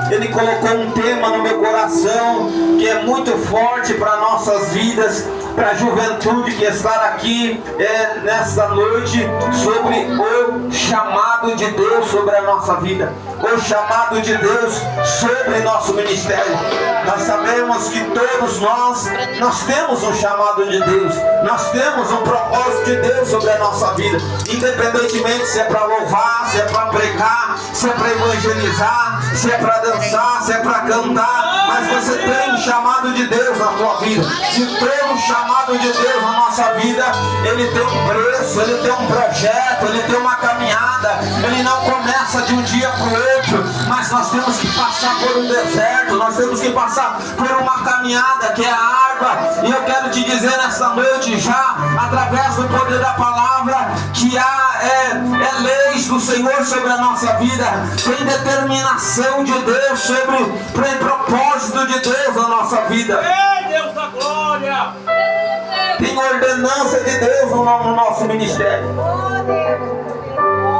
Ele colocou um tema no meu coração que é muito forte para nossas vidas, para a juventude que está aqui nesta noite, sobre o chamado de Deus sobre a nossa vida, o chamado de Deus sobre nosso ministério. Nós sabemos que todos nós temos um chamado de Deus, nós temos um propósito de Deus sobre a nossa vida, independentemente se é para louvar, se é para pregar, se é para evangelizar, se é para dançar, se é para cantar, mas você tem um chamado de Deus na tua vida. Se tem um chamado de Deus na nossa vida, ele tem um preço, ele tem um projeto, ele tem uma caminhada, ele não começa de um dia para o outro, mas nós temos que passar por um deserto, nós temos que passar por uma caminhada que é árdua, e eu quero te dizer nesta noite, já através do poder da palavra, que há leis do Senhor sobre a nossa vida, tem determinação de Deus tem propósito de Deus na nossa vida. Deus da glória! Tem ordenança de Deus no nosso ministério.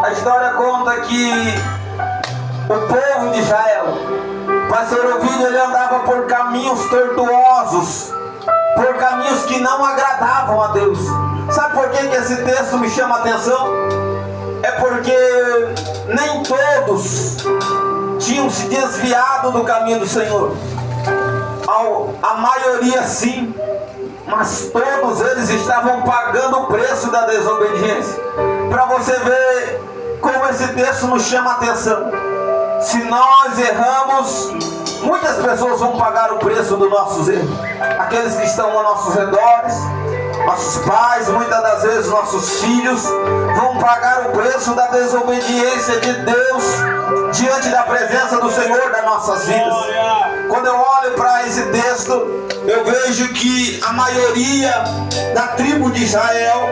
A história conta que o povo de Israel, pastor Ovídio, ele andava por caminhos tortuosos, por caminhos que não agradavam a Deus. Sabe por que esse texto me chama a atenção? É porque nem todos tinham se desviado do caminho do Senhor. A maioria sim, mas todos eles estavam pagando o preço da desobediência. Para você ver como esse texto nos chama a atenção. Se nós erramos, muitas pessoas vão pagar o preço dos nossos erros. Aqueles que estão aos nossos redores, nossos pais, muitas das vezes nossos filhos, vão pagar o preço da desobediência de Deus diante da presença do Senhor das nossas vidas. Quando eu olho para esse texto, eu vejo que a maioria da tribo de Israel,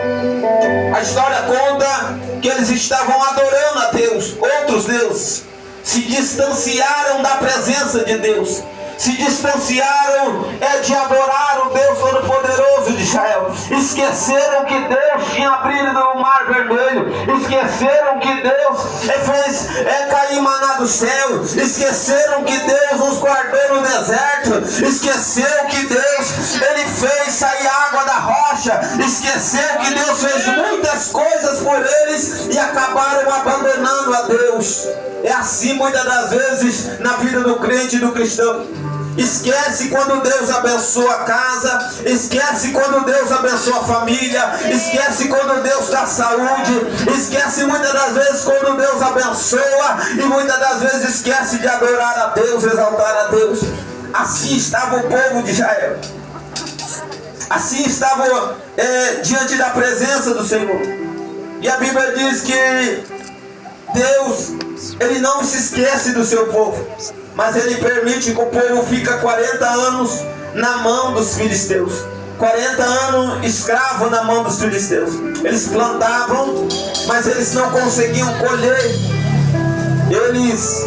a história conta que eles estavam adorando a Deus, outros deuses, se distanciaram da presença de Deus, se distanciaram de adorar o Deus Todo-Poderoso de Israel. Esqueceram que Deus tinha abrido o mar vermelho, esqueceram que Deus fez cair maná do céu, esqueceram que Deus nos guardou no deserto, esqueceram que Deus ele fez sair água da rocha, esqueceram que Deus fez muitas coisas por eles e acabaram abandonando a Deus. É assim muitas das vezes na vida do crente e do cristão. Esquece quando Deus abençoa a casa, esquece quando Deus abençoa a família, esquece quando Deus dá saúde, esquece muitas das vezes quando Deus abençoa, e muitas das vezes esquece de adorar a Deus, exaltar a Deus. Assim estava o povo de Israel, assim estava diante da presença do Senhor. E a Bíblia diz que Deus, ele não se esquece do seu povo, mas ele permite que o povo fique 40 anos na mão dos filisteus. 40 anos escravo na mão dos filisteus. Eles plantavam, mas eles não conseguiam colher. Eles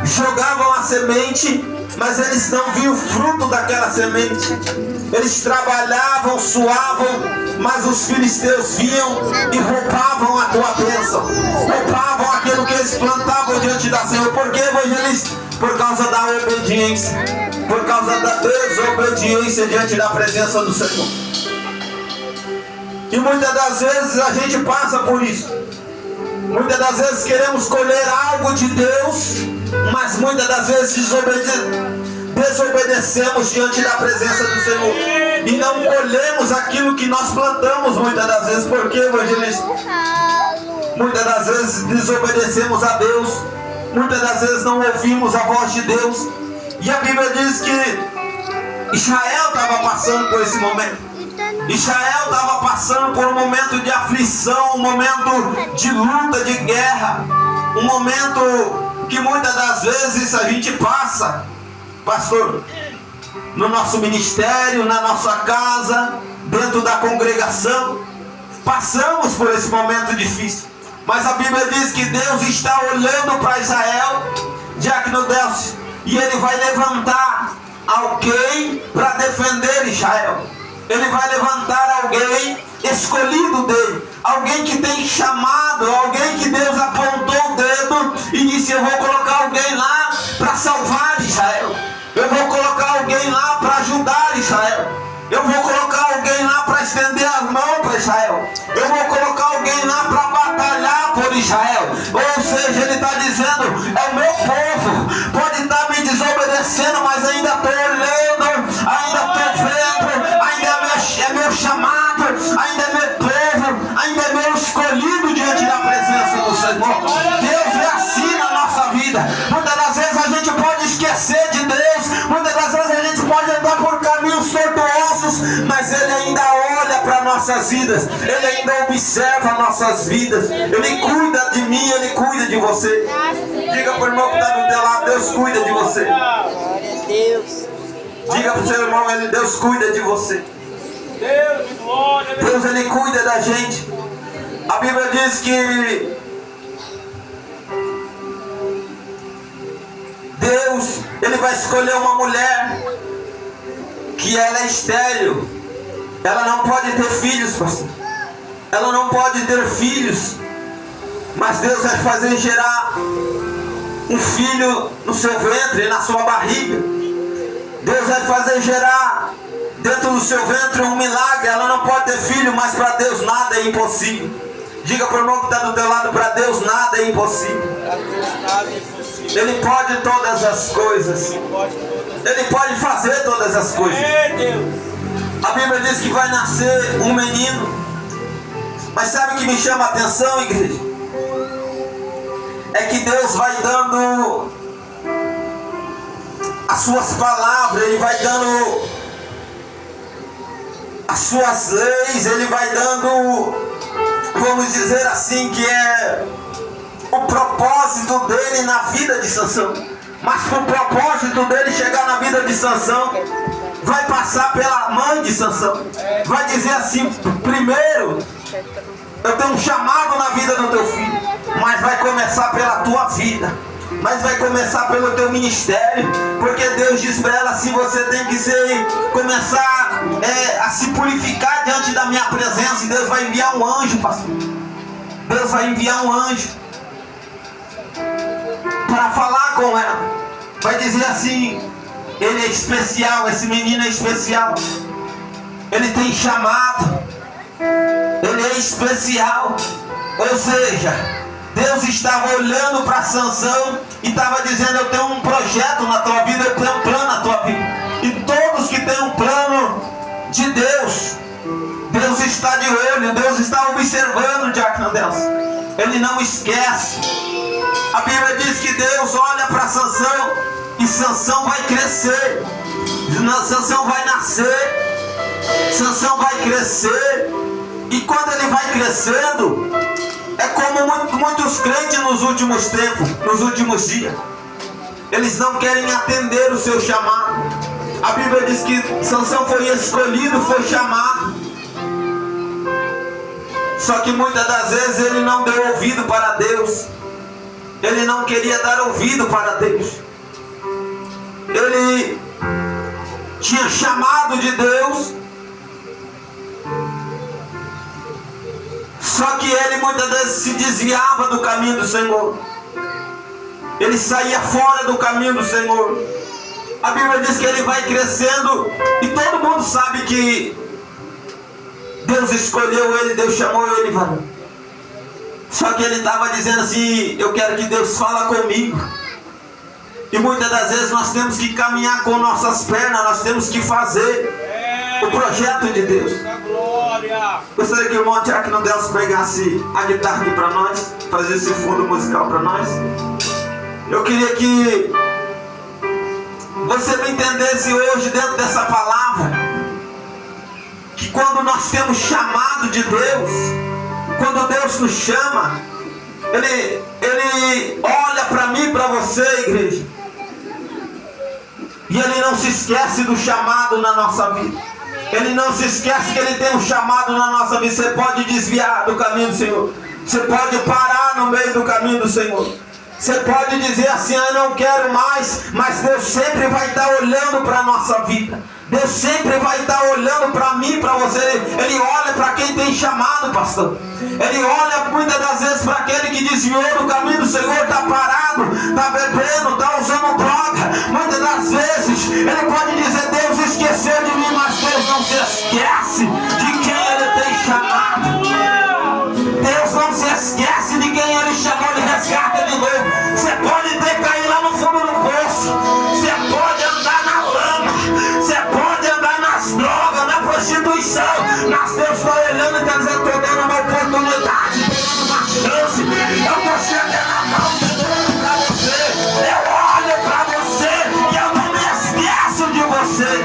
jogavam a semente, mas eles não viam o fruto daquela semente. Eles trabalhavam, suavam, mas os filisteus vinham e roubavam a tua bênção, roubavam aquilo que eles plantavam diante da Senhor. Por que, evangelista? Por causa da obediência, por causa da desobediência diante da presença do Senhor. E muitas das vezes a gente passa por isso. Muitas das vezes queremos colher algo de Deus, mas muitas das vezes desobedecemos diante da presença do Senhor e não colhemos aquilo que nós plantamos muitas das vezes. Por quê, evangelista? Muitas das vezes desobedecemos a Deus, muitas das vezes não ouvimos a voz de Deus. E a Bíblia diz que Israel estava passando por esse momento. Israel estava passando por um momento de aflição, um momento de luta, de guerra, um momento que muitas das vezes a gente passa, pastor, no nosso ministério, na nossa casa, dentro da congregação. Passamos por esse momento difícil, mas a Bíblia diz que Deus está olhando para Israel, Jack no Delcio, e ele vai levantar alguém para defender Israel. Ele vai levantar alguém escolhido dele, alguém que tem chamado, alguém que Deus apontou o dedo e disse: eu vou colocar alguém lá para salvar Israel, eu vou colocar alguém lá para ajudar Israel, eu vou colocar alguém lá para estender as mãos para Israel, eu vou colocar alguém lá para batalhar por Israel. Ou seja, ele está dizendo: é o meu povo, pode estar me desobedecendo, mas ainda estou olhando, ainda estou vendo, ainda é meu chamado, ainda é meu povo, ainda é meu escolhido diante da presença do Senhor. Deus é assim na nossa vida. Muitas das vezes a gente pode esquecer de Deus, muitas das vezes a gente pode andar por caminhos tortuosos, mas Ele ainda olha para nossas vidas, Ele ainda observa nossas vidas, Ele cuida de mim, Ele cuida de você. Diga para o irmão que está do teu lado: Deus cuida de você. Glória a Deus. Diga para o seu irmão: Deus cuida de você. Deus, glória a Deus. Deus, Ele cuida da gente. A Bíblia diz que Deus, Ele vai escolher uma mulher que ela é estéril, ela não pode ter filhos, pastor. Ela não pode ter filhos, mas Deus vai fazer gerar um filho no seu ventre, na sua barriga. Deus vai fazer gerar dentro do seu ventre um milagre. Ela não pode ter filho, mas para Deus nada é impossível. Diga para o irmão que está do teu lado: para Deus nada é impossível. Ele pode todas as coisas. Ele pode fazer todas as coisas. A Bíblia diz que vai nascer um menino. Mas sabe o que me chama a atenção, igreja? É que Deus vai dando as suas palavras, Ele vai dando as suas leis, Ele vai dando, vamos dizer assim, que é o propósito dele na vida de Sansão. Mas para o propósito dele chegar na vida de Sansão, vai passar pela mãe de Sansão. Vai dizer assim: primeiro, eu tenho um chamado na vida do teu filho, mas vai começar pela tua vida, mas vai começar pelo teu ministério, porque Deus diz para ela assim: você tem que começar a se purificar diante da minha presença. E Deus vai enviar um anjo, pastor. Deus vai enviar um anjo para falar com ela. Vai dizer assim: ele é especial, esse menino é especial, ele tem chamado, ele é especial. Ou seja, Deus estava olhando para Sansão e estava dizendo: eu tenho um projeto na tua vida, eu tenho um plano na tua vida. E todos que têm um plano de Deus, Deus está de olho, Deus está observando, diácono Deus. Ele não esquece. A Bíblia diz que Deus olha para Sansão e Sansão vai crescer, Sansão vai nascer, Sansão vai crescer. E quando ele vai crescendo, é como muitos crentes nos últimos tempos, nos últimos dias, eles não querem atender o seu chamado. A Bíblia diz que Sansão foi escolhido, foi chamado, só que muitas das vezes ele não deu ouvido para Deus. Ele não queria dar ouvido para Deus. Ele tinha chamado de Deus, só que ele muitas vezes se desviava do caminho do Senhor. Ele saía fora do caminho do Senhor. A Bíblia diz que ele vai crescendo e todo mundo sabe que Deus escolheu ele, Deus chamou ele, varão. Só que ele estava dizendo assim: eu quero que Deus fale comigo. E muitas das vezes nós temos que caminhar com nossas pernas, nós temos que fazer o projeto de Deus. Gostaria que o irmão Diácono Deus pegasse a guitarra aqui para nós, fazer esse fundo musical para nós. Eu queria que você me entendesse hoje dentro dessa palavra, que quando nós temos chamado de Deus, quando Deus nos chama, Ele olha para mim e para você, igreja, e Ele não se esquece do chamado na nossa vida. Ele não se esquece que Ele tem um chamado na nossa vida. Você pode desviar do caminho do Senhor, você pode parar no meio do caminho do Senhor, Você pode dizer assim, eu não quero mais, mas Deus sempre vai estar olhando para a nossa vida. Deus sempre vai estar olhando para mim, para você. Ele olha para quem tem chamado, pastor. Ele olha muitas das vezes para aquele que desviou do caminho do Senhor, está parado, está bebendo, está usando droga. Muitas das vezes ele pode dizer, Deus esqueceu de mim, mas Deus não se esquece de quem Ele tem chamado. Deus não se esquece de quem Ele chamou, Ele resgata de novo. Você pode ter caído lá no fundo do poço, você pode andar na lama, você pode andar nas drogas, na prostituição, mas Deus está olhando e está dizendo, estou dando uma oportunidade, estou dando uma chance, eu estou chegando a mão, estou dando para você, eu olho para você e eu não me esqueço de você.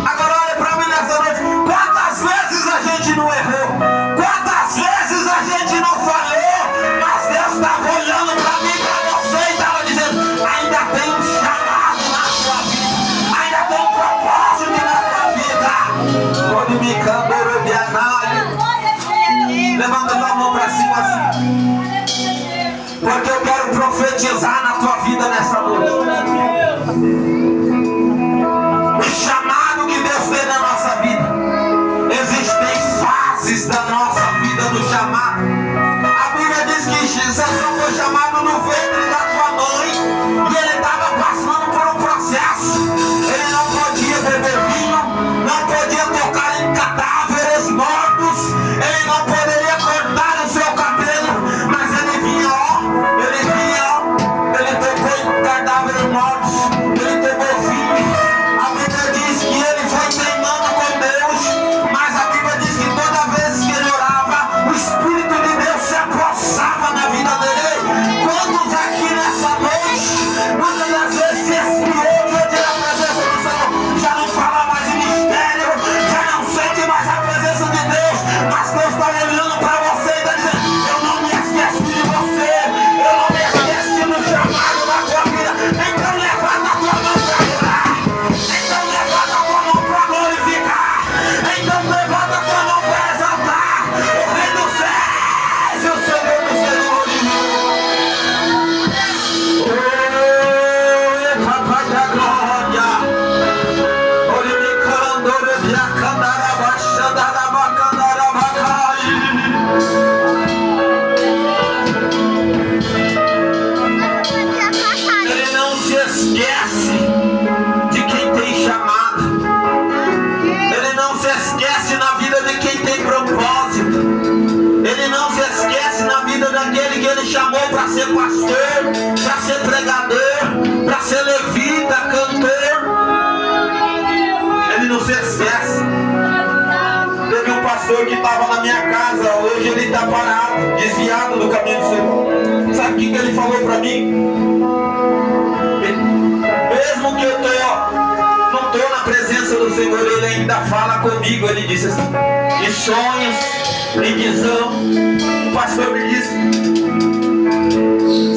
Agora olha para mim nessa noite, quantas vezes a gente não errou, quantas vezes a gente não falhou, mas Deus estava olhando para mim, para você e estava dizendo, ainda tem um chamado na sua vida, ainda tem um propósito na sua vida. Pode me cantar, levanta a mão para cima assim, porque eu quero profetizar na tua vida nessa noite. O chamado que Deus tem na nossa vida, existem fases da nossa vida do chamado. A Bíblia diz que Sansão foi chamado no ventre da sua mãe e ele estava passando por um processo. Ele não podia beber vinho, não podia tocar em cadáveres mortos, ele não poderia cortar o seu cabelo, mas ele vinha, ele tocou em cadáveres mortos, ele tomou vinho. A Bíblia diz que ele foi teimando com Deus, mas a Bíblia diz que toda vez que ele orava, o Espírito de Deus se apossava na vida dele. Quantos aqui nessa noite, muitas das vezes se esfriou diante da presença do Senhor, já não fala mais em mistério, já não sente mais a presença de Deus, mas Deus está olhando para você e está dizendo, eu não me esqueço de você, eu não me esqueço do chamado da tua vida. Então levanta a tua mão para orar, então levanta a tua mão para glorificar, então levanta a tua mão para exaltar o Rei dos Céus e o Senhor dos Senhores. Oh, Papai da glória, Oricando, Oribiacandaraba, Xandarabacandarabakai. Ele não se esquece de quem tem chamado. Ele não se esquece na vida de quem tem propósito. Ele não se esquece na vida daquele que Ele chamou para ser pastor, para ser pregador, para ser levita, cantor. Ele não se esquece. Teve um pastor que estava na minha casa, hoje ele está parado, desviado do caminho do Senhor. Sabe o que ele falou para mim? Mesmo que eu não estou na presença do Senhor, Ele ainda fala comigo. Ele disse assim, em sonhos, em visão. O pastor me disse,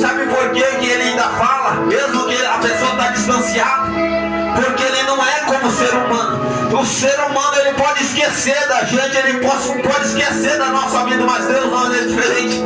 sabe por que ele ainda fala? Mesmo que a pessoa está distanciada, porque ele não é como o ser humano. O ser humano, ele pode esquecer da gente, ele pode esquecer da nossa vida, mas Deus não, ele é diferente.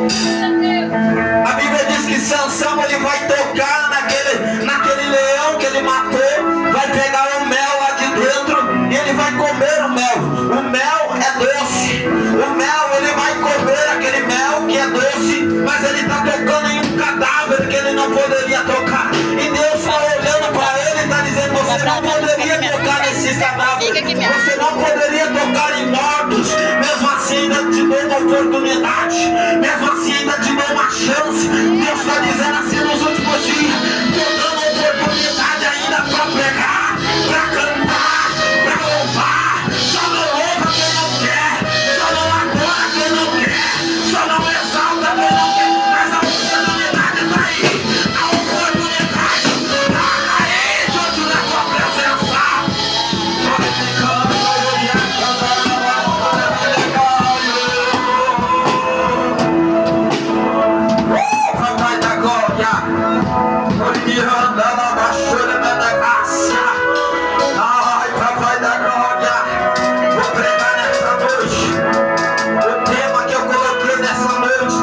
A Bíblia diz que Sansão, ele vai tocar naquele leão que ele matou, vai pegar o mel lá de dentro e ele vai comer o mel. O mel é doce, o mel, ele vai comer aquele mel que é doce, mas ele está tocando em um cadáver que ele não poderia tocar. E Deus está olhando para ele e está dizendo, você não poderia tocar nesse cadáver, você não poderia tocar em mortos, mesmo assim ainda te dou uma oportunidade, mesmo assim ainda te dou uma chance. Deus está dizendo assim nos últimos dias, estou dando oportunidade ainda para pregar, para cantar, para louvar. Só não louva quem não quer, só não adora quem não quer, só não exalta quem não quer, mas a oportunidade está aí, a oportunidade está aí diante da tua presença. Papai da glória, ai, Papai da glória, vou pregar nessa noite. O tema que eu coloquei nessa noite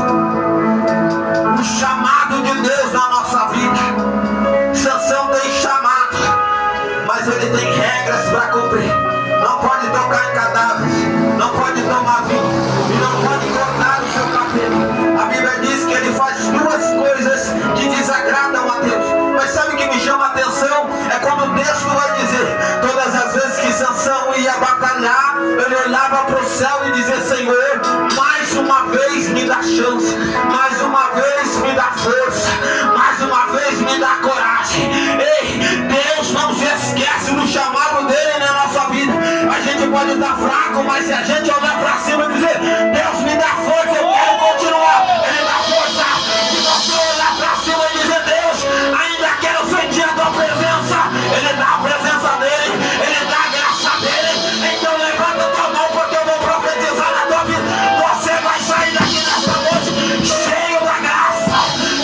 atenção é quando o texto vai dizer: todas as vezes que Sansão ia batalhar, ele olhava para o céu e dizia: Senhor, mais uma vez me dá chance, mais uma vez me dá força, mais uma vez me dá coragem. Ei, Deus não se esquece do chamado dele na nossa vida. A gente pode estar fraco, mas se a gente olhar para cima e dizer: Deus me dá força, eu quero continuar, ele dá força. Se você olhar para cima e dizer: Deus, ainda quero sentir a tua presença, ele dá a presença dele, ele dá a graça dele. Então levanta a tua mão, porque eu vou profetizar na tua vida. Você vai sair daqui nessa noite cheio da graça,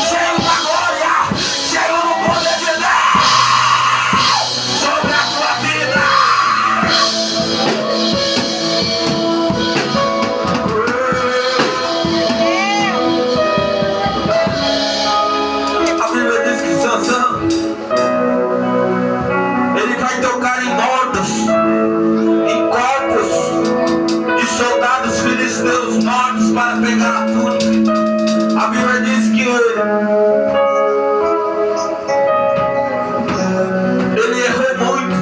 cheio da glória, cheio do poder de Deus sobre a tua vida. A Bíblia diz que Sansão, ele vai tocar em mortos, em corpos de soldados filisteus mortos para pegar a túnica. A Bíblia diz que ele errou muito.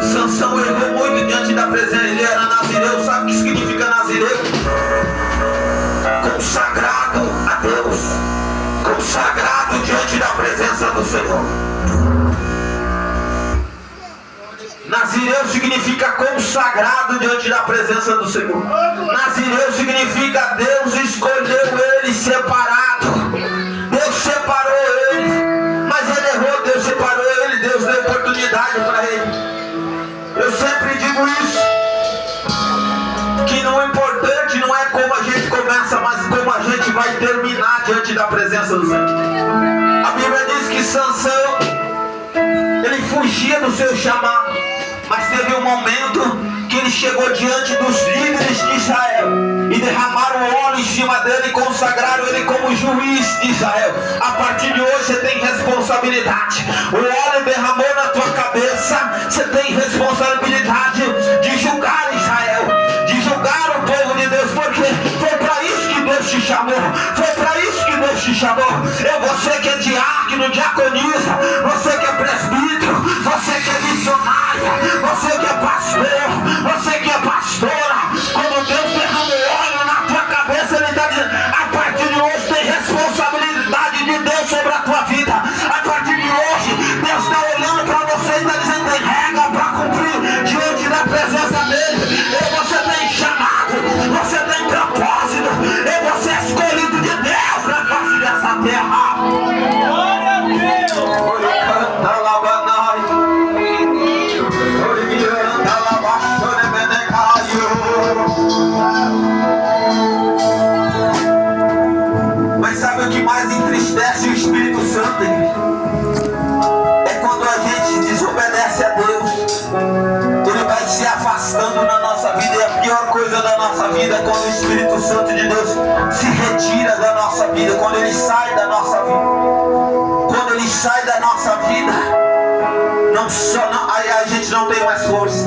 Sansão errou muito diante da presença. Ele era nazireu. Sabe o que significa nazireu? Consagrado a Deus, consagrado diante da presença do Senhor. Nazireu significa consagrado diante da presença do Senhor. Nazireu significa Deus escolheu ele separado. Deus separou ele, mas ele errou. Deus separou ele, Deus deu oportunidade para ele. Eu sempre digo isso, que não é importante, não é como a gente começa, mas como a gente vai terminar diante da presença do Senhor. A Bíblia diz que Sansão, ele fugia do seu chamado, mas teve um momento que ele chegou diante dos líderes de Israel e derramaram óleo em cima dele e consagraram ele como juiz de Israel. A partir de hoje você tem responsabilidade. O óleo derramou na tua cabeça, você tem responsabilidade de julgar Israel, de julgar o povo de Deus, porque foi para isso que Deus te chamou, foi para isso que Deus te chamou. Você que é diácono, diaconisa, você que é presbítero, você que é missionária, você que é pastor, você que é pastora, quando Deus derrama o óleo na tua cabeça, ele está dizendo: a partir de hoje tem responsabilidade de Deus sobre a tua vida. A partir de hoje Deus está olhando para você e está dizendo: tem regra para cumprir diante da presença dele. E você tem chamado, você tem propósito, e você é escolhido de Deus na face dessa terra. Glória a Deus! Mas sabe o que mais entristece o Espírito Santo, igreja? É quando a gente desobedece a Deus. Ele vai se afastando na nossa vida. E a pior coisa da nossa vida é quando o Espírito Santo de Deus se retira da nossa vida, quando ele sai da nossa vida. Quando ele sai da nossa vida, aí a gente não tem mais força.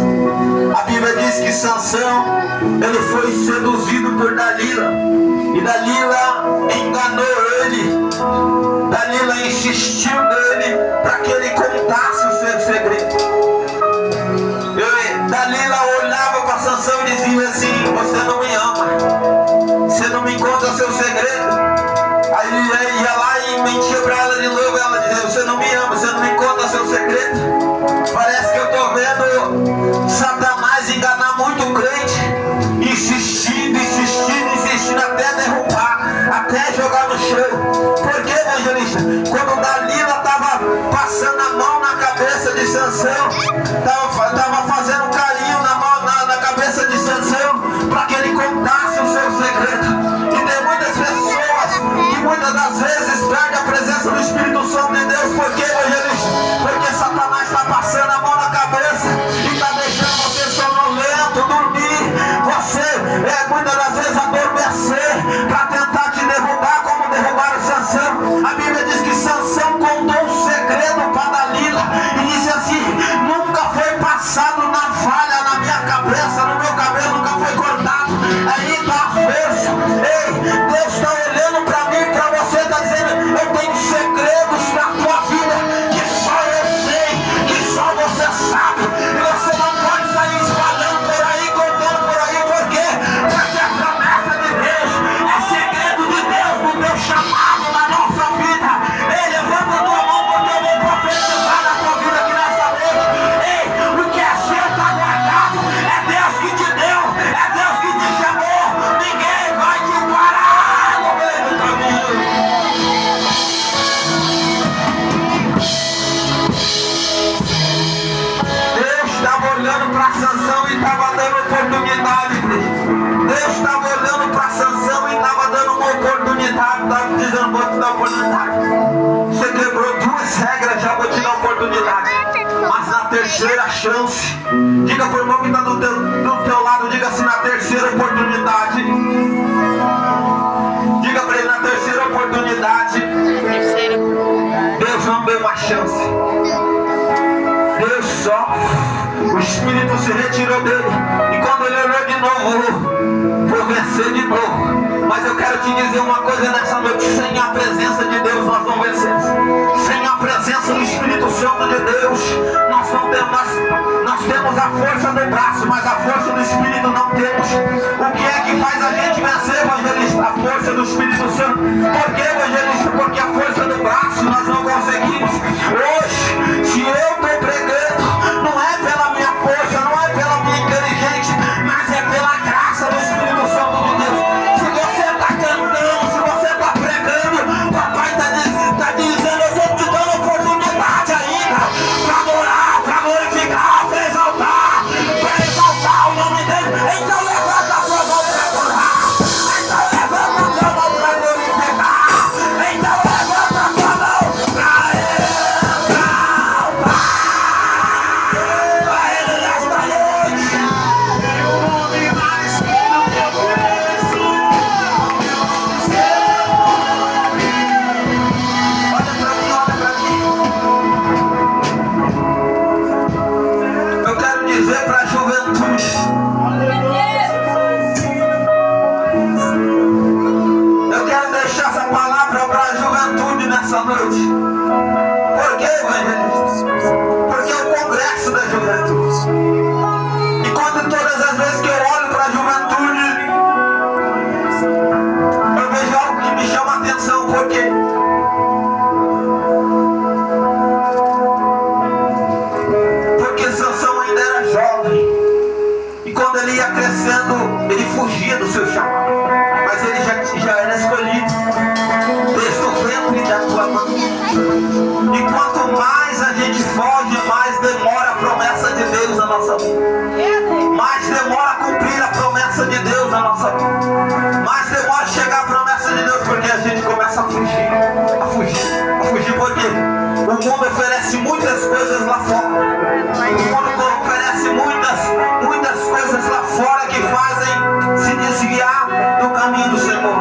A Bíblia diz que Sansão, ele foi seduzido por Dalila, e Dalila enganou ele. Dalila insistiu nele para que ele contasse o seu segredo. Dalila olhava para Sansão e dizia assim: você não me ama, você não me conta seu segredo. Aí ele ia lá e mentia para ela de novo. Ela dizia: você não me ama, você não me conta seu segredo. Parece que eu estou vendo Satanás enganar muito crente, insistindo até derrubar, até jogar no chão. Por que, evangelista? Quando Dalila estava passando a mão na cabeça de Sansão, estava fazendo carinho na cabeça de Sansão para que ele contasse o seu segredo. E tem muitas pessoas que muitas das vezes perdem a presença do Espírito Santo de Deus. Por que, evangelista? Porque Satanás está passando a mão na cabeça e está deixando você sonolento, dormir. Você muitas das vezes adormecer para tentar te derrubar, como derrubaram Sansão. A Bíblia diz que Sansão contou um segredo para Dalila e disse assim: nunca foi passado na falha na minha cabeça, no meu cabelo nunca foi cortado. Aí está a força. Ei, Deus está olhando para mim, para você, está dizendo: eu tenho segredos na tua vida que só oportunidade. Você quebrou 2 regras, já vou te dar oportunidade. Mas na terceira chance, diga pro irmão que está do teu lado, diga assim, na terceira oportunidade. Diga para ele, na terceira oportunidade, Deus não deu uma chance. Deus só, o Espírito se retirou dele. E quando ele olhou de novo, foi vencer de novo. Mas eu quero te dizer uma coisa nessa noite: sem a presença de Deus nós não vencemos. Sem a presença do Espírito Santo de Deus, nós temos a força do braço, mas a força do Espírito não temos. O que é que faz a gente vencer, evangelista? A força do Espírito Santo. Por que, evangelista? Porque a força do braço nós não conseguimos. Hoje, se eu estou pregando, não é pela minha força, não é pela minha inteligência, mas é pela graça do Espírito Santo de Deus. Se você está cantando, se você está pregando, papai está dizendo, eu estou te dando oportunidade ainda para adorar, para glorificar, para exaltar o nome dele. Então levanta a sua mão para adorar. Então levanta a sua mão para glorificar. Então levanta a sua mão para exaltar. Para ele nesta noite. O nome mais lindo que eu conheço. Olha para mim, olha para mim. Eu quero dizer para a juventude, eu quero deixar essa palavra para a juventude nessa noite. Por quê, evangelista? Porque é o congresso da juventude. E quando todas as vezes que eu olho para a juventude, eu vejo algo que me chama a atenção. Por quê? Porque Sansão ainda era jovem. E quando ele ia crescendo, ele fugia do seu chamado. Mas ele já era escolhido desde o ventre da tua mãe. E quanto mais a gente foge, mais demora a promessa de Deus na nossa vida. Mais demora a cumprir a promessa de Deus na nossa vida. Mais demora a chegar a promessa de Deus, porque a gente começa a fugir. A fugir por quê? O mundo oferece muitas coisas lá fora. O mundo oferece muitas coisas lá fora que fazem se desviar do caminho do Senhor.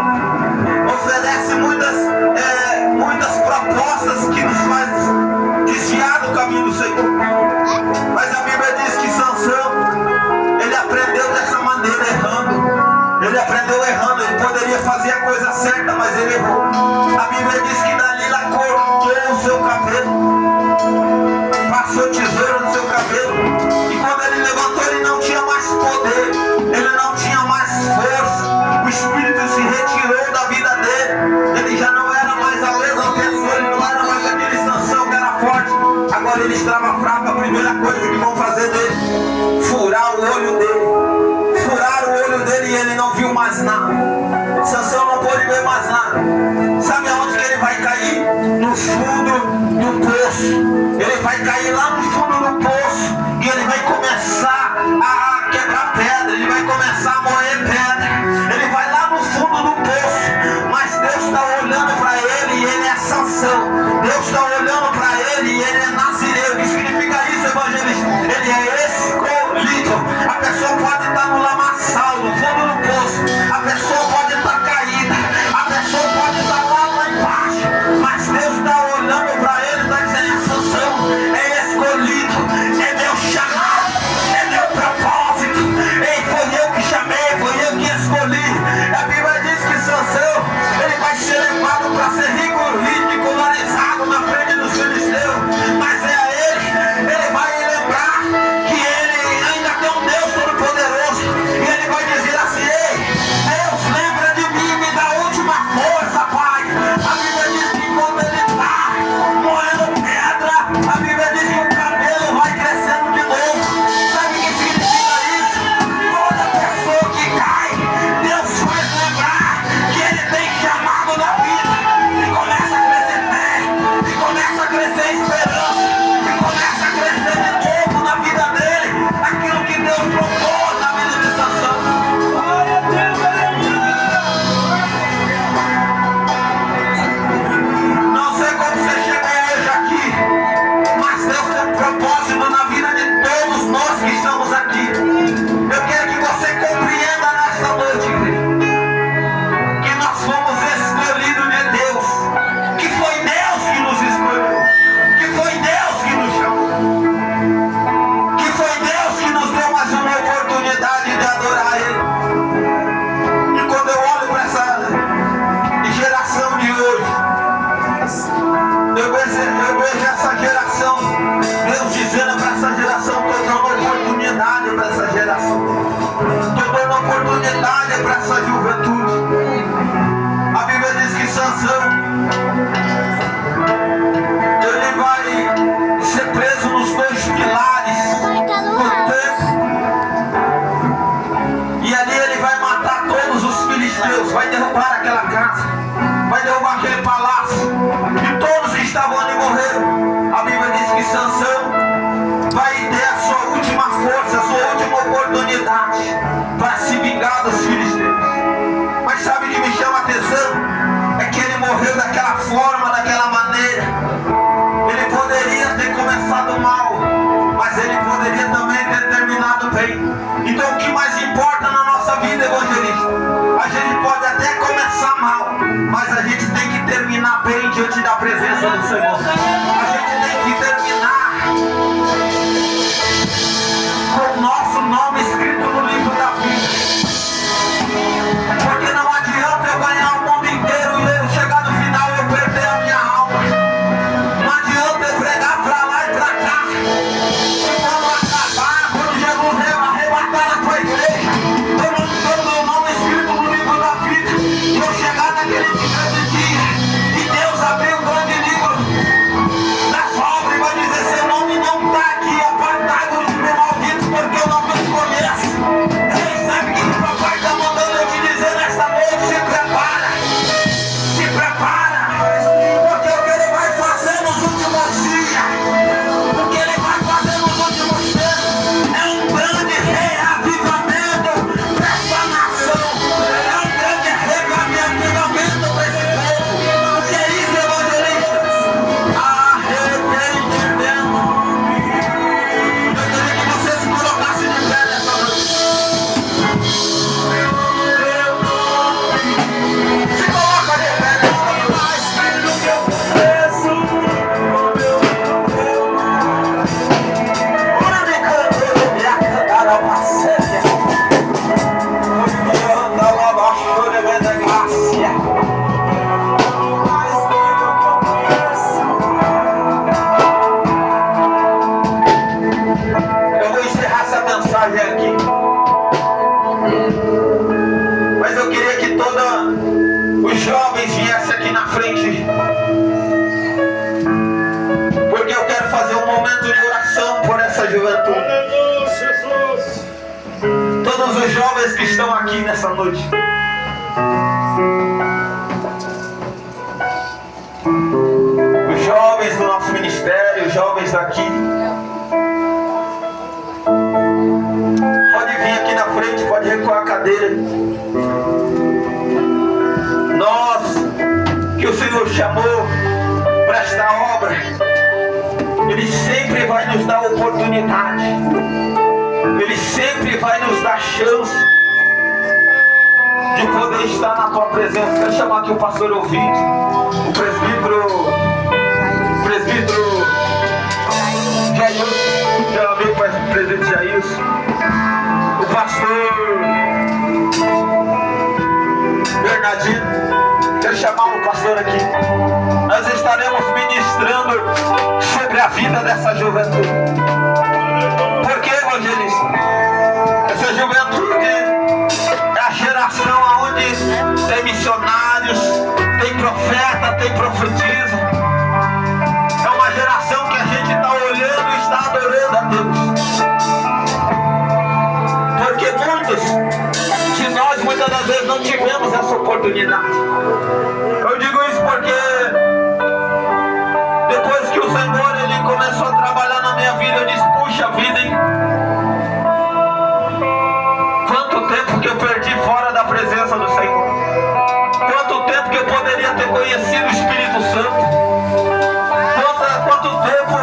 Oferece muitas propostas que nos fazem desviar do caminho do Senhor. Mas a Bíblia diz que Sansão, ele aprendeu dessa maneira, errando. Ele aprendeu errando. Ele poderia fazer a coisa certa, mas ele errou. A Bíblia diz que Dalila cortou o seu cabelo, passou tesoura no seu cabelo. E quando ele levantou, ele não tinha mais poder, ele não tinha mais força. O Espírito se retirou da vida dele. Ele já não era mais a mesma pessoa, ele não era mais aquele Sansão que era forte. Agora ele estava fraco. A primeira coisa que vão fazer dele, furar o olho dele. Furaram o olho dele e ele não viu mais nada. Sansão não pôde ver mais nada. Sabe aonde que ele vai cair? No fundo do poço. Ele vai cair lá no fundo do poço e ele vai começar a quebrar pedra. Ele vai começar a moer pedra. Ele vai lá no fundo do poço. Mas Deus está olhando para ele e ele é Sansão. Deus está olhando para ele e ele é Nazireu. O que significa isso, evangelista? Ele é escolhido. A pessoa pode estar no lamaçal, no fundo do poço. A pessoa pode estar caída. A pessoa pode estar lá embaixo. Mas Deus está olhando para ele e está dizendo: Sansão é escolhido. É meu chamado. É meu propósito. Ei, foi eu que chamei. Foi eu que escolhi. A Bíblia diz que Sansão, ele vai ser levado para ser ridicularizado na frente dos filisteus. Mas é a ele vai lembrar que ele ainda tem um Deus Todo-Poderoso. E ele vai dizer assim: ei, Deus, lembra de mim, me dá a última força, Pai. A Bíblia diz que quando ele está bem diante da presença do Senhor. A gente tem que terminar com o nosso nome escrito no livro da vida. Porque não adianta eu ganhar o mundo inteiro e eu chegar no final e eu perder a minha alma. Não adianta eu pregar pra lá e pra cá. E quando acabar, quando Jesus arrebatar a tua igreja, todo o nome escrito no livro da vida, e eu chegar naquele grande dia, e Deus abrir o grande livro das obras e vai dizer: seu nome não está aqui, apartado de meu maldito, porque eu não te conheço. Quem sabe que o papai está mandando eu te dizer nesta noite: se prepara, porque o que ele vai fazer nos últimos dias, o que ele vai fazer nos últimos tempos, é um grande reavivamento para essa nação, é um grande reavivamento para esse povo. O que é isso, evangelistas? Arrependimento. Eu queria que você se colocasse de pé nessa noite. Se coloca de pé nessa noite. Ora me cantando, me acantaram a macete. Me anda lá baixo de venda graça. Eu vou encerrar essa mensagem aqui. Mas eu queria que todos os jovens viessem aqui na frente. Porque eu quero fazer um momento de oração por essa juventude. Aleluia, Jesus. Todos os jovens que estão aqui nessa noite. Os jovens do nosso ministério, os jovens daqui. Pode vir aqui na frente, pode recuar a cadeira. Nós, que o Senhor chamou para esta obra, Ele sempre vai nos dar oportunidade. Ele sempre vai nos dar chance de poder estar na tua presença. Quero chamar aqui o pastor Ovidio, o presbítero Jailson, meu amigo presbítero Jailson, o pastor Bernardino. Quero chamar o pastor aqui. Nós estaremos ministrando sobre a vida dessa juventude. Por que, evangelista? Essa juventude é a geração onde tem missionários, tem profeta, tem profetisa. É uma geração que a gente está olhando e está adorando a Deus. Porque muitos de nós, muitas das vezes, não tivemos essa oportunidade. Eu digo isso porque depois que o Senhor ele começou a trabalhar na minha vida, eu disse: puxa vida, hein? Quanto tempo que eu perdi fora da presença do Senhor. Quanto tempo que eu poderia ter conhecido o Espírito Santo. Quanto tempo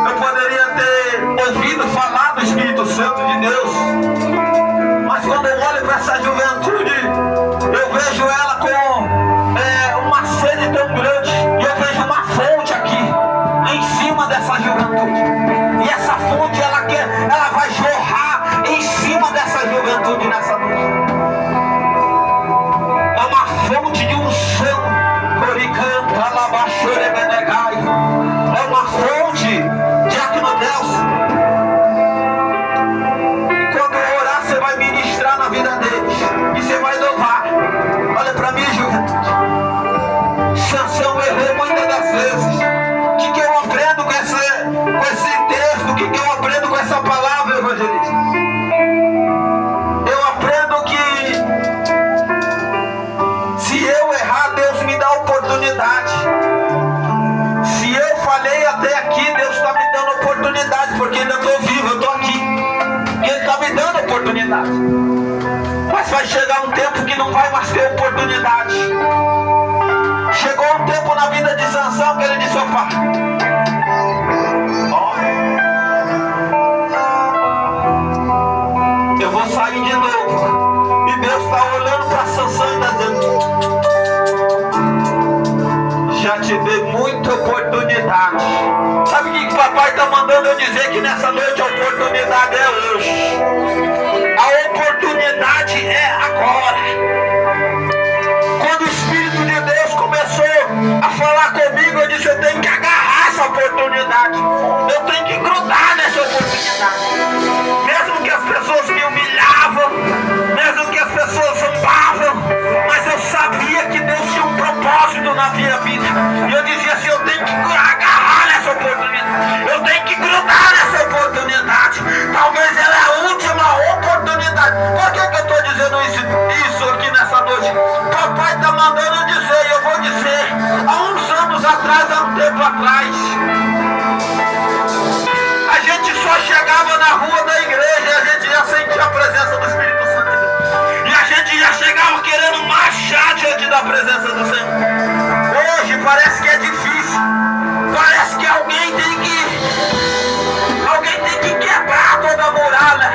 eu poderia ter ouvido falar do Espírito Santo de Deus. Mas quando eu olho para essa juventude, eu vejo ela com uma sede tão grande. E eu vejo uma fonte aqui, em cima dessa juventude. E essa fonte, ela vai jorrar em cima dessa juventude nessa noite. É uma fonte de unção. Coricanta, Labaxore, Benegai. É uma fonte de Acnodelso. E quando eu orar, você vai ministrar na vida deles. E você vai louvar. Olha para mim, juventude. Sansão errou muitas das vezes. O que eu aprendo com esse texto? O que eu aprendo com essa palavra, evangelista? Eu aprendo que se eu errar, Deus me dá oportunidade. Se eu falhei até aqui, Deus está me dando oportunidade, porque ainda estou vivo, eu estou aqui. E Ele está me dando oportunidade. Mas vai chegar um tempo que não vai mais ter oportunidade. Chegou um tempo na vida de Sansão que ele disse: opa, eu vou sair de novo. E Deus está olhando para Sansão e está dizendo: te dei muita oportunidade. Sabe o que o papai está mandando eu dizer? Que nessa noite a oportunidade é hoje. A oportunidade é agora. Quando o Espírito de Deus começou a falar comigo, eu disse: eu tenho que agarrar essa oportunidade. Eu tenho que grudar nessa oportunidade. Mesmo que as pessoas me humilhavam, mesmo que as pessoas zombavam, mas eu sabia que Deus tinha um propósito na minha vida. E eu dizia assim: eu tenho que agarrar nessa oportunidade. Eu tenho que grudar nessa oportunidade. Talvez ela é a última oportunidade. Por que eu estou dizendo isso aqui nessa noite? Papai está mandando eu dizer, e eu vou dizer. Há uns anos atrás, há um tempo atrás, a gente só chegava na rua da igreja e a gente já sentia a presença do Espírito Santo. E a gente já chegava querendo marchar diante da presença do Senhor. Hoje parece que é difícil. Parece que alguém tem que quebrar toda a muralha.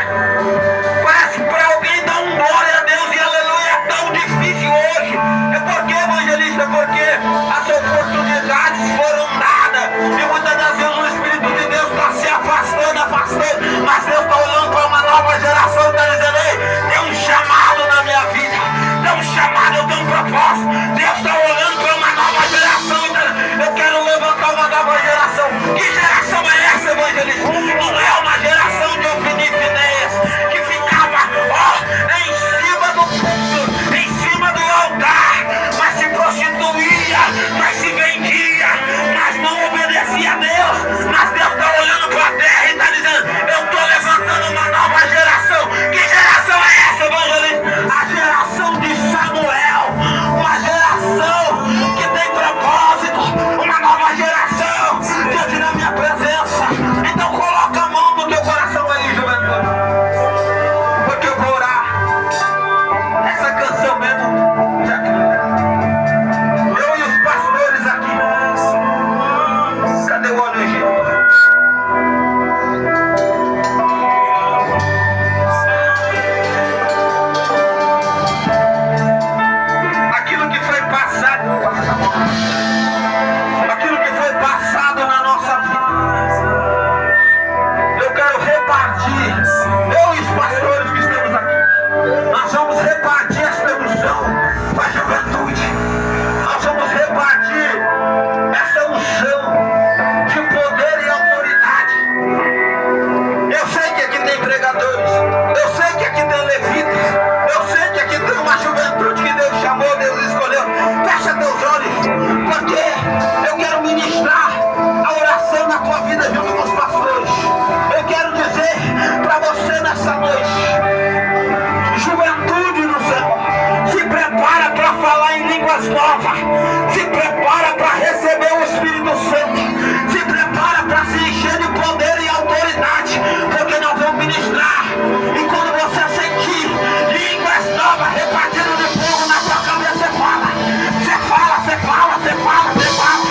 Parece que para alguém dar um glória a Deus e aleluia é tão difícil hoje. É porque, evangelista, porque as oportunidades foram dadas. E muitas das vezes o Espírito de Deus está se afastando. Mas Deus está olhando para uma nova geração e está dizendo: ei, tem um chamado na minha vida. Tem um chamado, eu tenho um propósito. Deus está olhando para uma nova geração e está dizendo: eu quero levantar uma nova geração. Que geração é essa, evangelista? Não é uma geração de Ofinifineias que ficava em cima do púlpito, em cima do altar, mas se prostituía, mas se vendia, mas não obedecia a Deus. Mas Deus está olhando para a terra e está dizendo: eu estou levantando uma nova geração. Que geração é essa, evangelista? A geração de Samuel, uma geração que tem propósito, uma nova geração diante da minha presença. Então coloca a mão no teu coração aí, juventude, porque eu vou orar. Essa canção mesmo, já que eu e os pastores aqui. Cadê o óleo egípcio? Aquilo que foi passado, aquilo que foi passado na nossa vida, eu quero repartir. Eu e os pastores que estamos aqui, nós vamos repartir esta unção para a juventude. Nós vamos repartir essa unção de poder e autoridade. Eu sei que aqui tem pregadores, eu sei que aqui tem levitas, eu sei que aqui tem uma juventude que Deus chamou, Deus escolheu. Fecha teus olhos, porque eu quero ministrar a oração na tua vida junto com os pastores. Eu quero dizer para você nessa noite: juventude no Senhor, se prepara para falar em línguas novas, se prepara para receber o Espírito Santo, se prepara para se encher de poder e autoridade, porque nós vamos ministrar. E quando você sentir línguas novas repartindo de fogo na sua cabeça, você fala, você fala, você fala, você fala, você fala.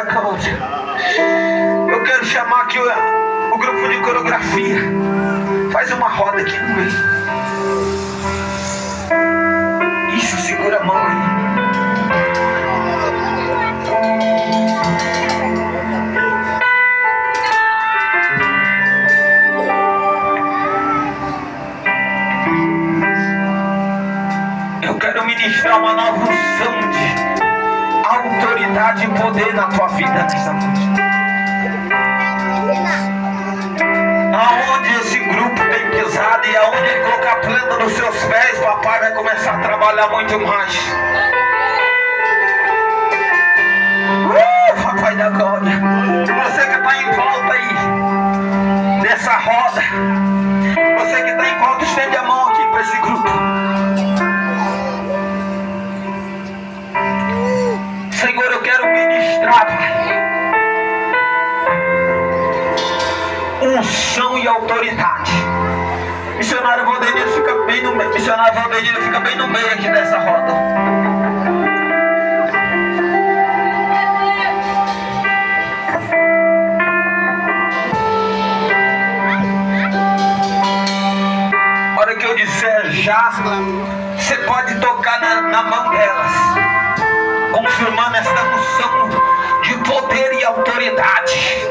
glória, glória. Eu quero chamar aqui o grupo de coreografia. Faz uma roda aqui no meio. Isso, segura a mão aí. Eu quero ministrar uma nova unção de autoridade e poder na tua vida nessa noite. Aonde esse grupo tem pisado e aonde ele colocar a planta nos seus pés, papai vai começar a trabalhar muito mais. Papai da glória. Você que está em volta aí dessa roda, você que está em volta, estende a mão aqui para esse grupo. Senhor, eu quero ministrar, Pai, unção e autoridade. Missionário Valdenir fica bem no meio. Missionário Valdenir fica bem no meio aqui dessa roda. A hora que eu disser já, você pode tocar na mão delas, confirmando essa unção de poder e autoridade.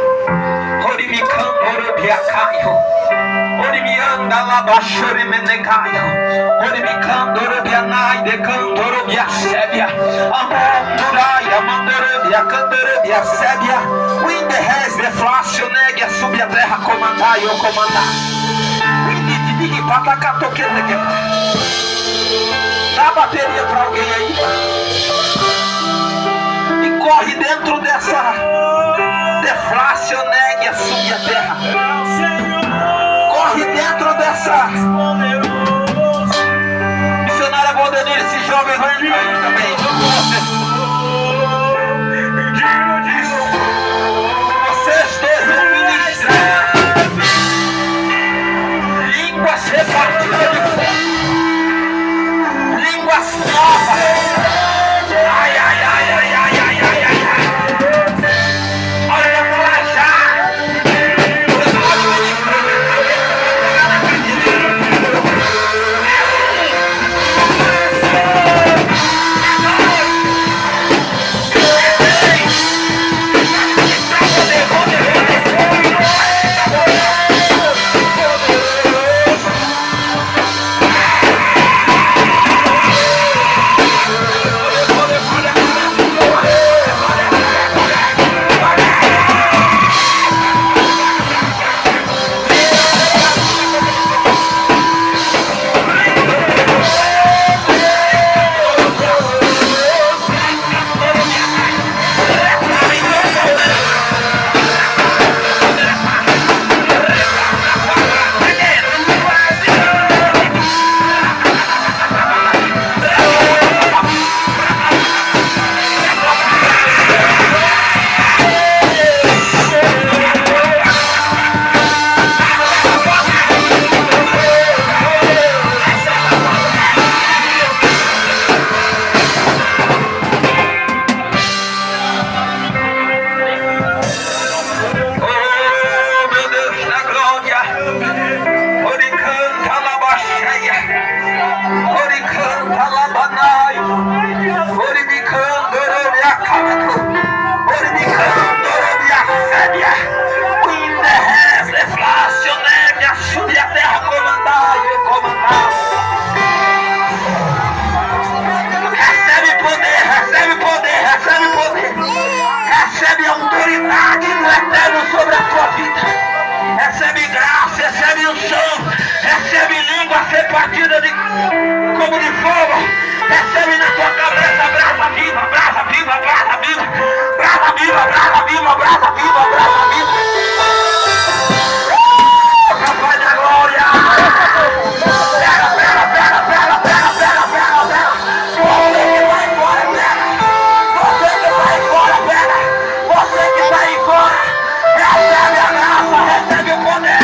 Orimicandorebiacaio, orimianda labachorimenecaio, orimicandorobianai decandorobiasébia, amanduraia, mandorobiacandorebiasébia, winderres deflacionegia, sube a terra, comandai ou comandar. Windididig patacatoqueteque. Dá a bateria pra alguém aí. E corre dentro dessa deflacionegia, subir a terra. Corre dentro dessa. Missionária Valdenir, esse jovem vai entrar aí também. Vocês dois vão ministrar línguas repartidas de fogo, línguas novas. Ai, ai, ai, ai, ai, ai, ai, ai. Olha pra lá já. Você pode ministrar. Pegar na cadeira. Partida de como de fogo, recebe na tua cabeça, brasa viva, brasa viva, brasa viva, brasa viva, brasa viva, brasa viva, brasa viva. Papai da glória, pega, pega, pega, pega, pega, pega, pega, pega. Você que vai embora, pega. Você que vai embora, pega. Você que vai embora, recebe a graça, recebe o poder.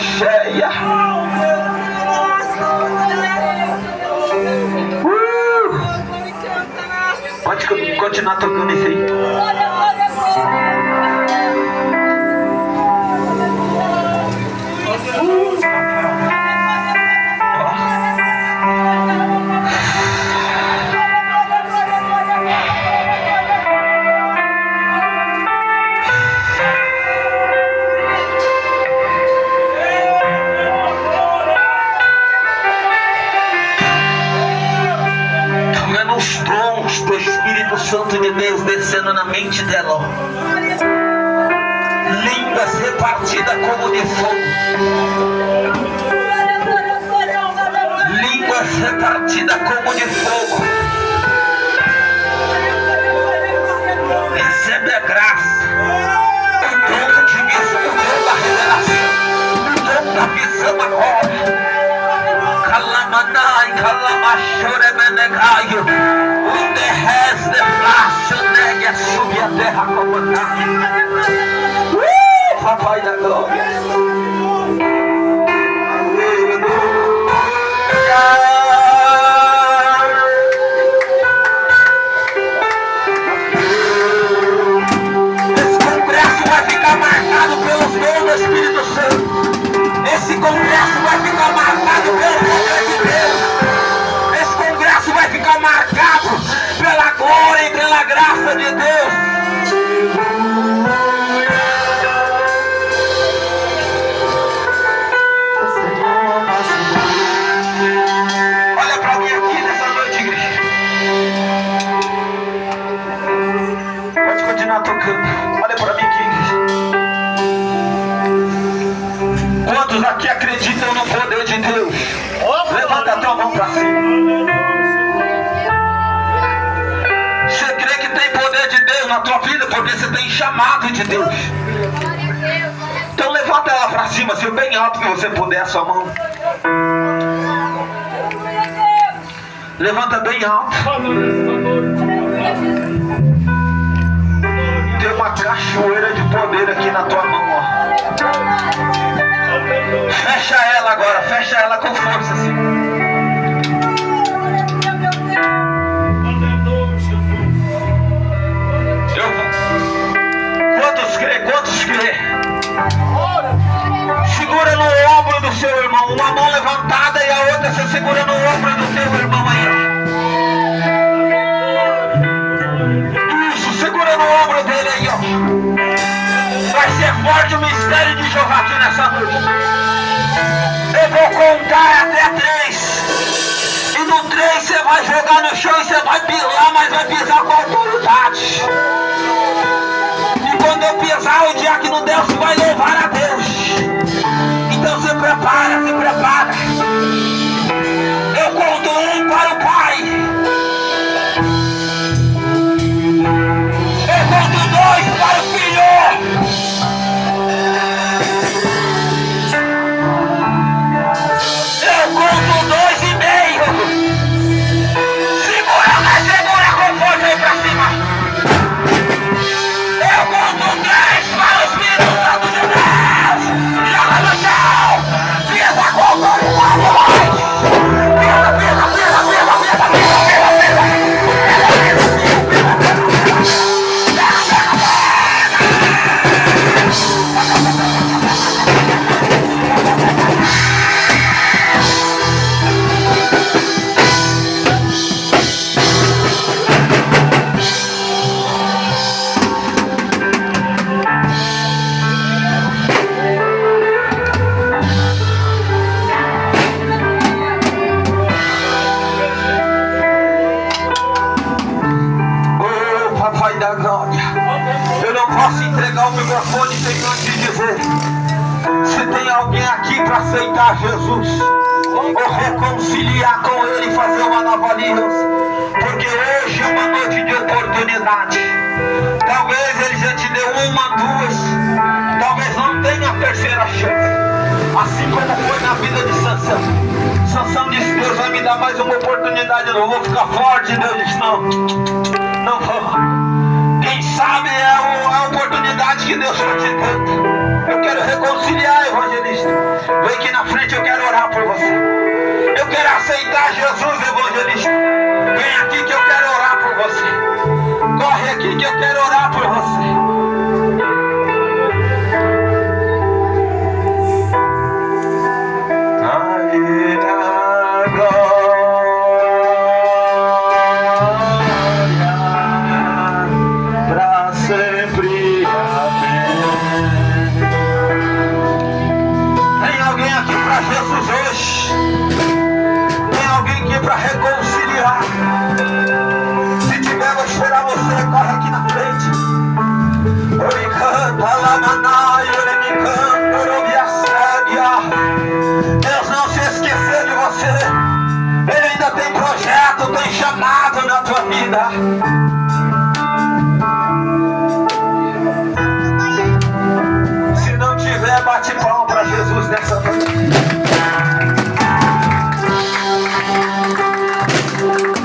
cheia. Pode continuar tocando isso aí. Os dons do Espírito Santo de Deus descendo na mente dela. Línguas repartidas como de fogo. Línguas repartidas como de fogo. Recebe a graça. O dom de visão, o dom da revelação, o dom da visão agora. Kalamanai, kalamashore menegaio. O terres de flash, nega, subir a terra como Papai da glória. Esse congresso vai ficar marcado pelos dons do Espírito Santo. Esse congresso vai ficar marcado pelo poder de Deus. Esse congresso vai ficar marcado pela glória e pela graça de Deus. Olha para mim aqui nessa noite, igreja. Pode continuar tocando. Olha para mim aqui, igreja. Quantos aqui acreditam no poder de Deus? Levanta a tua mão para cima. Você crê que tem poder de Deus na tua vida porque você tem chamado de Deus. Então levanta ela para cima, assim, bem alto que você puder a sua mão. Levanta bem alto. Tem uma cachoeira de poder aqui na tua mão, ó. Fecha ela agora, fecha ela com força assim. Quantos crê? Quantos crê? Segura no ombro do seu irmão, uma mão levantada e a outra você segura no ombro do teu irmão aí. Isso, segura no ombro dele aí, ó. Vai ser forte o mistério de Jeová aqui nessa noite. Eu vou contar até 3. E no 3 você vai jogar no chão e você vai pisar, mas vai pisar com autoridade. E quando eu pisar, o dia que não der, você vai louvar a Deus. Então se prepara, se prepara. Eu conto 1 para o Pai. Eu conto 2 para o Filho. Eu conto 2,5. Segura, mas segura com força aí pra cima. Eu conto 3 para o Espírito Santo de Deus. Joga no chão. Pisa com autoridade. Pisa, pisa, pisa, pisa, pisa, pisa, pisa, posso entregar o microfone sem antes dizer: se tem alguém aqui para aceitar Jesus ou reconciliar com Ele e fazer uma nova aliança, porque hoje é uma noite de oportunidade. Talvez Ele já te deu 1, 2, talvez não tenha a terceira chance. Assim como foi na vida de Sansão. Sansão disse: Deus vai me dar mais uma oportunidade, eu não vou ficar forte. Deus disse: não, não vou. Quem sabe é a oportunidade que Deus está te dando. Eu quero reconciliar, evangelista. quero orar por você. Pra sempre amém. Tem alguém aqui para Jesus hoje? Tem alguém aqui para reconciliar? Se tiver, vou esperar você. Corre aqui na frente. Ore canta lá manai, ore me canta, ore a Deus não se esqueceu de você. Ele ainda tem projeto, tem chamado na tua vida.